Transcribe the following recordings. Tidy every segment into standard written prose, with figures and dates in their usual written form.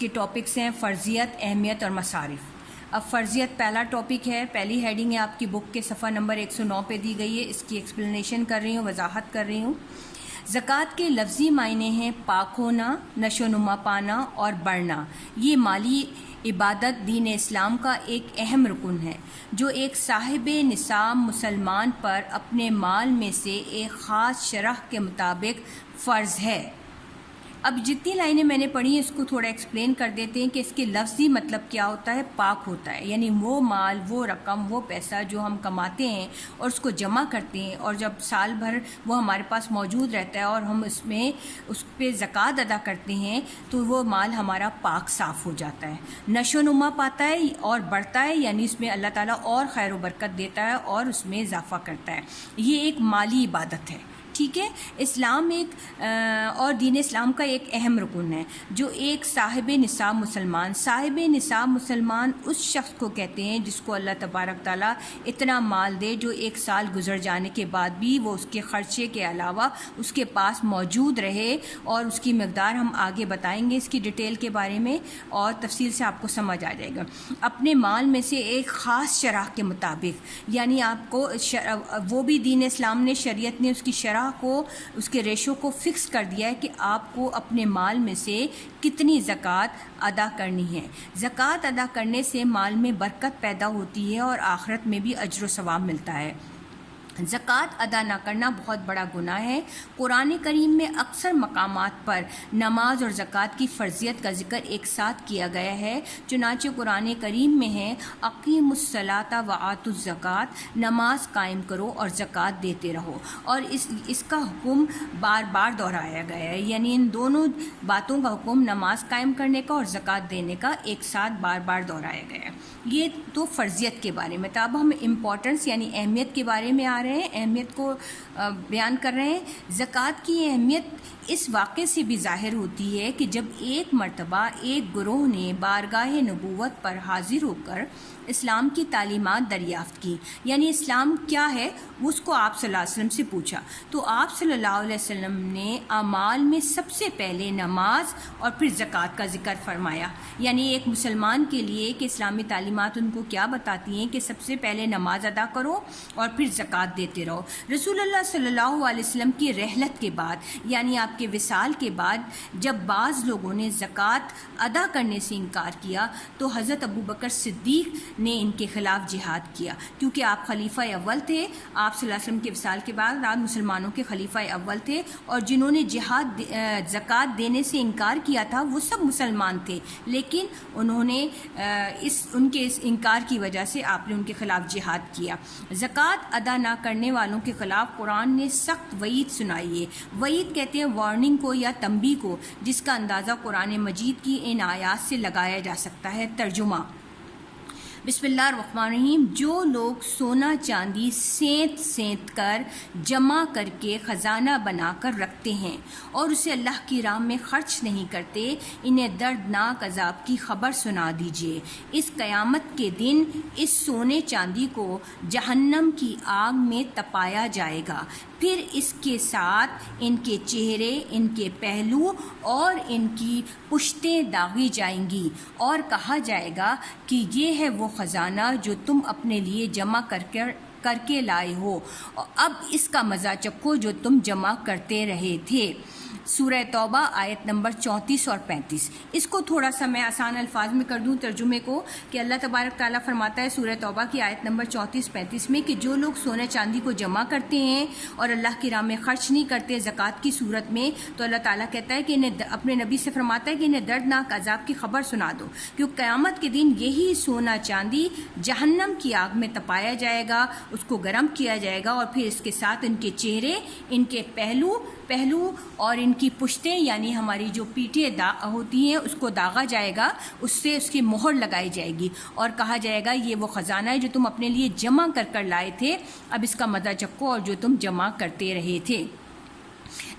کے ٹاپکس ہیں فرضیت، اہمیت اور مصارف۔ اب فرضیت پہلا ٹاپک ہے، پہلی ہیڈنگ ہے آپ کی بک کے صفحہ نمبر 109 پہ دی گئی ہے، اس کی ایکسپلینیشن کر رہی ہوں، وضاحت کر رہی ہوں۔ زکوٰۃ کے لفظی معنی ہیں پاک ہونا، نشو و نما پانا اور بڑھنا۔ یہ مالی عبادت دین اسلام کا ایک اہم رکن ہے جو ایک صاحب نصاب مسلمان پر اپنے مال میں سے ایک خاص شرح کے مطابق فرض ہے۔ اب جتنی لائنیں میں نے پڑھی ہیں اس کو تھوڑا ایکسپلین کر دیتے ہیں کہ اس کے لفظی مطلب کیا ہوتا ہے۔ پاک ہوتا ہے یعنی وہ مال، وہ رقم، وہ پیسہ جو ہم کماتے ہیں اور اس کو جمع کرتے ہیں اور جب سال بھر وہ ہمارے پاس موجود رہتا ہے اور ہم اس پہ زکوٰۃ ادا کرتے ہیں تو وہ مال ہمارا پاک صاف ہو جاتا ہے، نشو و نما پاتا ہے اور بڑھتا ہے، یعنی اس میں اللہ تعالیٰ اور خیر و برکت دیتا ہے اور اس میں اضافہ کرتا ہے۔ یہ ایک مالی عبادت ہے، ٹھیک ہے۔ اسلام اور دین اسلام کا ایک اہم رکن ہے جو ایک صاحب نصاب مسلمان اس شخص کو کہتے ہیں جس کو اللہ تبارک تعالیٰ اتنا مال دے جو ایک سال گزر جانے کے بعد بھی وہ اس کے خرچے کے علاوہ اس کے پاس موجود رہے، اور اس کی مقدار ہم آگے بتائیں گے اس کی ڈیٹیل کے بارے میں اور تفصیل سے آپ کو سمجھ آ جائے گا۔ اپنے مال میں سے ایک خاص شرح کے مطابق، یعنی آپ کو وہ بھی دین اسلام نے، شریعت نے اس کی شرح کو، اس کے ریشو کو فکس کر دیا ہے کہ آپ کو اپنے مال میں سے کتنی زکوٰۃ ادا کرنی ہے۔ زکوٰۃ ادا کرنے سے مال میں برکت پیدا ہوتی ہے اور آخرت میں بھی اجر و ثواب ملتا ہے۔ زکوٰۃ ادا نہ کرنا بہت بڑا گناہ ہے۔ قرآن کریم میں اکثر مقامات پر نماز اور زکوٰۃ کی فرضیت کا ذکر ایک ساتھ کیا گیا ہے، چنانچہ قرآن کریم میں ہے اقیموا الصلاۃ وآتوا الزکوٰۃ، نماز قائم کرو اور زکوٰۃ دیتے رہو، اور اس کا حکم بار بار دہرایا گیا ہے، یعنی ان دونوں باتوں کا حکم، نماز قائم کرنے کا اور زکوٰۃ دینے کا، ایک ساتھ بار بار دہرایا گیا ہے۔ یہ تو فرضیت کے بارے میں تھا۔ اب ہم امپورٹنس یعنی اہمیت کے بارے میں آ رہے ہیں، اہمیت کو بیان کر رہے ہیں۔ زکوٰۃ کی اہمیت اس واقعے سے بھی ظاہر ہوتی ہے کہ جب ایک مرتبہ ایک گروہ نے بارگاہ نبوت پر حاضر ہو کر اسلام کی تعلیمات دریافت کی، یعنی اسلام کیا ہے اس کو آپ صلی اللہ علیہ وسلم سے پوچھا، تو آپ صلی اللہ علیہ وسلم نے اعمال میں سب سے پہلے نماز اور پھر زکوٰۃ کا ذکر فرمایا، یعنی ایک مسلمان کے لیے کہ اسلامی تعلیمات ان کو کیا بتاتی ہیں کہ سب سے پہلے نماز ادا کرو اور پھر زکوٰۃ دیتے رہو۔ رسول اللہ صلی اللہ علیہ وسلم کی رحلت کے بعد، یعنی آپ کے وصال کے بعد، جب بعض لوگوں نے زکوٰۃ ادا کرنے سے انکار کیا تو حضرت ابوبکر صدیق نے ان کے خلاف جہاد کیا، کیونکہ آپ خلیفہ اول تھے۔ آپ صلی اللہ علیہ وسلم کے وصال کے بعد آپ مسلمانوں کے خلیفہ اول تھے، اور جنہوں نے زکوٰۃ دینے سے انکار کیا تھا وہ سب مسلمان تھے، لیکن انہوں نے ان کے اس انکار کی وجہ سے آپ نے ان کے خلاف جہاد کیا۔ زکوٰۃ ادا نہ کرنے والوں کے خلاف قرآن نے سخت وعید سنائی ہے۔ وعید کہتے ہیں وارننگ کو یا تنبیہ کو، جس کا اندازہ قرآن مجید کی ان آیات سے لگایا جا سکتا ہے۔ ترجمہ: بسم اللہ الرحمن الرحیم۔ جو لوگ سونا چاندی سینت کر جمع کر کے خزانہ بنا کر رکھتے ہیں اور اسے اللہ کی راہ میں خرچ نہیں کرتے، انہیں دردناک عذاب کی خبر سنا دیجیے۔ اس قیامت کے دن اس سونے چاندی کو جہنم کی آگ میں تپایا جائے گا، پھر اس کے ساتھ ان کے چہرے، ان کے پہلو اور ان کی پشتیں داغی جائیں گی، اور کہا جائے گا کہ یہ ہے وہ خزانہ جو تم اپنے لیے جمع کر کے لائے ہو، اب اس کا مزہ چکھو جو تم جمع کرتے رہے تھے۔ سورہ توبہ آیت نمبر 34 اور 35۔ اس کو تھوڑا سا میں آسان الفاظ میں کر دوں ترجمے کو، کہ اللہ تبارک تعالیٰ فرماتا ہے سورہ توبہ کی آیت نمبر 34-35 میں کہ جو لوگ سونے چاندی کو جمع کرتے ہیں اور اللہ کی راہ میں خرچ نہیں کرتے زکوٰۃ کی صورت میں، تو اللہ تعالیٰ کہتا ہے کہ انہیں اپنے نبی سے فرماتا ہے کہ انہیں دردناک عذاب کی خبر سنا دو، کیونکہ قیامت کے دن یہی سونا چاندی جہنم کی آگ میں تپایا جائے گا، اس کو گرم کیا جائے گا، اور پھر اس کے ساتھ ان کے چہرے، ان کے پہلو اور ان کی پشتیں، یعنی ہماری جو پیٹھیں ہوتی ہیں اس کو داغا جائے گا، اس سے اس کی مہر لگائی جائے گی، اور کہا جائے گا یہ وہ خزانہ ہے جو تم اپنے لیے جمع کر لائے تھے، اب اس کا مزہ چکھو اور جو تم جمع کرتے رہے تھے۔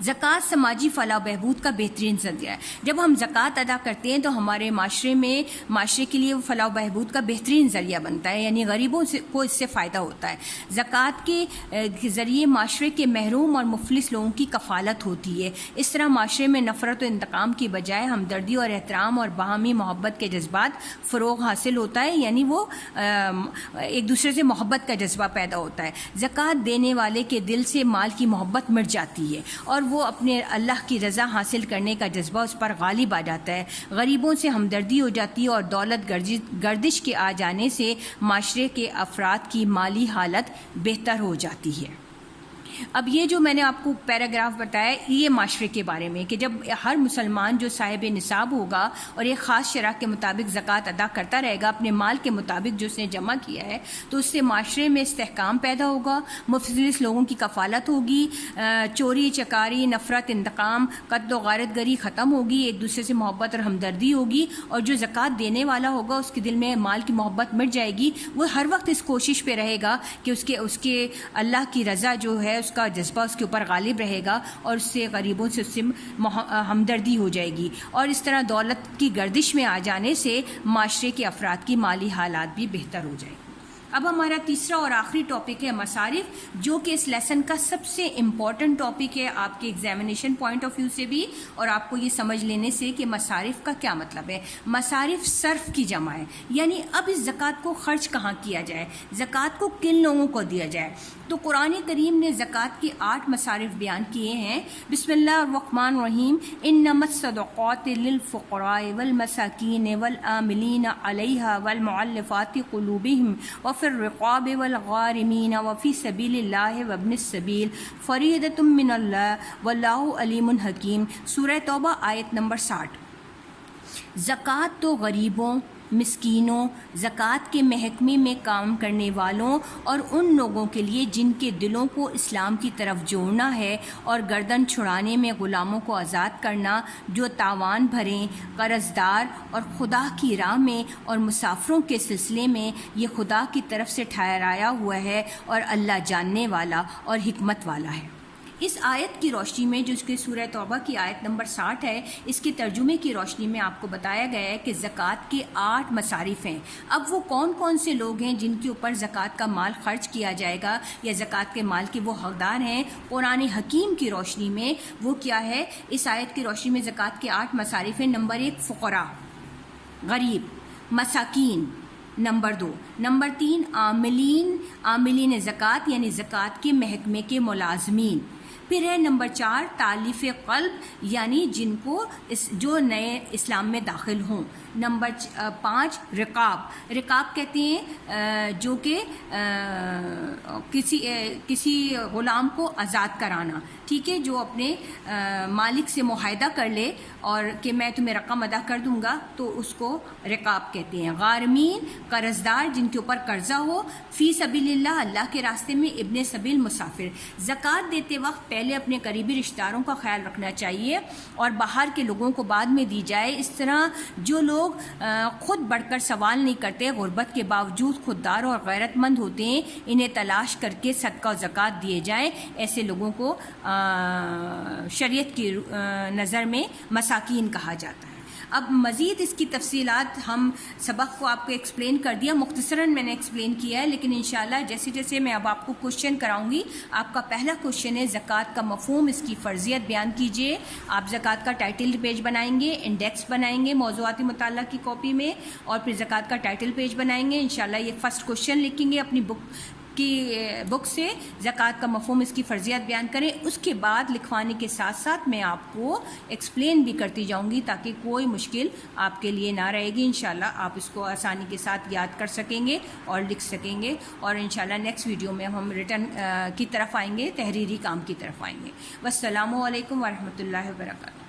زکوٰۃ سماجی فلاح و بہبود کا بہترین ذریعہ ہے۔ جب ہم زکوٰۃ ادا کرتے ہیں تو ہمارے معاشرے کے لیے وہ فلاح و بہبود کا بہترین ذریعہ بنتا ہے، یعنی غریبوں کو اس سے فائدہ ہوتا ہے۔ زکوٰۃ کے ذریعے معاشرے کے محروم اور مفلس لوگوں کی کفالت ہوتی ہے۔ اس طرح معاشرے میں نفرت و انتقام کی بجائے ہمدردی اور احترام اور باہمی محبت کے جذبات فروغ حاصل ہوتا ہے، یعنی وہ ایک دوسرے سے محبت کا جذبہ پیدا ہوتا ہے۔ زکوٰۃ دینے والے کے دل سے مال کی محبت مٹ جاتی ہے اور وہ اپنے اللہ کی رضا حاصل کرنے کا جذبہ اس پر غالب آ جاتا ہے۔ غریبوں سے ہمدردی ہو جاتی ہے اور دولت گردش کے آ جانے سے معاشرے کے افراد کی مالی حالت بہتر ہو جاتی ہے۔ اب یہ جو میں نے آپ کو پیراگراف بتایا یہ معاشرے کے بارے میں کہ جب ہر مسلمان جو صاحب نصاب ہوگا اور ایک خاص شرح کے مطابق زکوٰۃ ادا کرتا رہے گا اپنے مال کے مطابق جو اس نے جمع کیا ہے، تو اس سے معاشرے میں استحکام پیدا ہوگا، مفلس لوگوں کی کفالت ہوگی، چوری چکاری، نفرت انتقام، قتل و غارت گری ختم ہوگی، ایک دوسرے سے محبت اور ہمدردی ہوگی، اور جو زکوٰۃ دینے والا ہوگا اس کے دل میں مال کی محبت مٹ جائے گی۔ وہ ہر وقت اس کوشش پہ رہے گا کہ اس کے اللہ کی رضا جو ہے اس کا جذبہ اس کے اوپر غالب رہے گا، اور اس سے غریبوں سے ہمدردی ہو جائے گی، اور اس طرح دولت کی گردش میں آ جانے سے معاشرے کے افراد کی مالی حالات بھی بہتر ہو جائے گی۔ اب ہمارا تیسرا اور آخری ٹاپک ہے مصارف، جو کہ اس لیسن کا سب سے امپورٹنٹ ٹاپک ہے آپ کے ایگزامینیشن پوائنٹ آف ویو سے بھی، اور آپ کو یہ سمجھ لینے سے کہ مصارف کا کیا مطلب ہے۔ مصارف صرف کی جمع ہے، یعنی اب اس زکوٰۃ کو خرچ کہاں کیا جائے، زکوٰۃ کو کن لوگوں کو دیا جائے۔ تو قرآن کریم نے زکوٰۃ کے 8 مصارف بیان کیے ہیں۔ بسم اللہ الرحمن الرحیم، انما الصدقات للفقراء والمساکین والعاملین علیہا والمؤلفات قلوبہم وفی الرقاب والغارمین وفی سبیل اللہ وابن السبیل فریضۃ من اللہ واللہ علیم حکیم۔ سورہ توبہ آیت نمبر 60۔ زکوٰۃ تو غریبوں، مسکینوں، زکوٰۃ کے محکمے میں کام کرنے والوں اور ان لوگوں کے لیے جن کے دلوں کو اسلام کی طرف جوڑنا ہے، اور گردن چھڑانے میں غلاموں کو آزاد کرنا، جو تاوان بھریں، قرض دار اور خدا کی راہ میں اور مسافروں کے سلسلے میں، یہ خدا کی طرف سے ٹھہرایا ہوا ہے، اور اللہ جاننے والا اور حکمت والا ہے۔ اس آیت کی روشنی میں جو اس کے سورہ توبہ کی آیت نمبر 60 ہے، اس کے ترجمے کی روشنی میں آپ کو بتایا گیا ہے کہ زکوٰۃ کے 8 مصارف ہیں۔ اب وہ کون کون سے لوگ ہیں جن کے اوپر زکوٰۃ کا مال خرچ کیا جائے گا، یا زکوٰۃ کے مال کے وہ حقدار ہیں، قرآن حکیم کی روشنی میں وہ کیا ہے؟ اس آیت کی روشنی میں زکوٰۃ کے 8 مصارف ہیں۔ نمبر 1 فقراء، غریب، مساکین، نمبر 2، نمبر 3 عاملین زکوٰۃ یعنی زکوٰۃ کے محکمے کے ملازمین، پھر ہے نمبر 4 تالیف قلب یعنی جن کو جو نئے اسلام میں داخل ہوں، نمبر 5 رقاب کہتے ہیں جو کہ کسی غلام کو آزاد کرانا، ٹھیک ہے، جو اپنے مالک سے معاہدہ کر لے اور کہ میں تمہیں رقم ادا کر دوں گا، تو اس کو رقاب کہتے ہیں۔ غارمین قرض دار جن کے اوپر قرضہ ہو، فی سبیل اللہ اللہ کے راستے میں، ابن سبیل مسافر۔ زکوٰۃ دیتے وقت پہلے اپنے قریبی رشتہ داروں کا خیال رکھنا چاہیے اور باہر کے لوگوں کو بعد میں دی جائے۔ اس طرح جو لوگ خود بڑھ کر سوال نہیں کرتے، غربت کے باوجود خوددار اور غیرت مند ہوتے ہیں، انہیں تلاش کر کے صدقہ و زکوٰۃ دیے جائیں۔ ایسے لوگوں کو شریعت کی نظر میں مساکین کہا جاتا ہے۔ اب مزید اس کی تفصیلات ہم سبق کو آپ کو ایکسپلین کر دیا، مختصراً میں نے ایکسپلین کیا ہے، لیکن انشاءاللہ جیسے جیسے میں اب آپ کو کوشچن کراؤں گی۔ آپ کا پہلا کوشچن ہے زکوٰۃ کا مفہوم، اس کی فرضیت بیان کیجیے۔ آپ زکوٰۃ کا ٹائٹل پیج بنائیں گے، انڈیکس بنائیں گے موضوعاتی مطالعہ کی کاپی میں، اور پھر زکوٰۃ کا ٹائٹل پیج بنائیں گے۔ انشاءاللہ یہ فرسٹ کوشچن لکھیں گے اپنی بک سے، زکوٰۃ کا مفہوم، اس کی فرضیت بیان کریں۔ اس کے بعد لکھوانے کے ساتھ ساتھ میں آپ کو ایکسپلین بھی کرتی جاؤں گی تاکہ کوئی مشکل آپ کے لیے نہ رہے گی۔ انشاءاللہ آپ اس کو آسانی کے ساتھ یاد کر سکیں گے اور لکھ سکیں گے، اور انشاءاللہ نیکسٹ ویڈیو میں ہم ریٹن کی طرف آئیں گے، تحریری کام کی طرف آئیں گے۔ والسلام علیکم ورحمۃ اللہ وبرکاتہ۔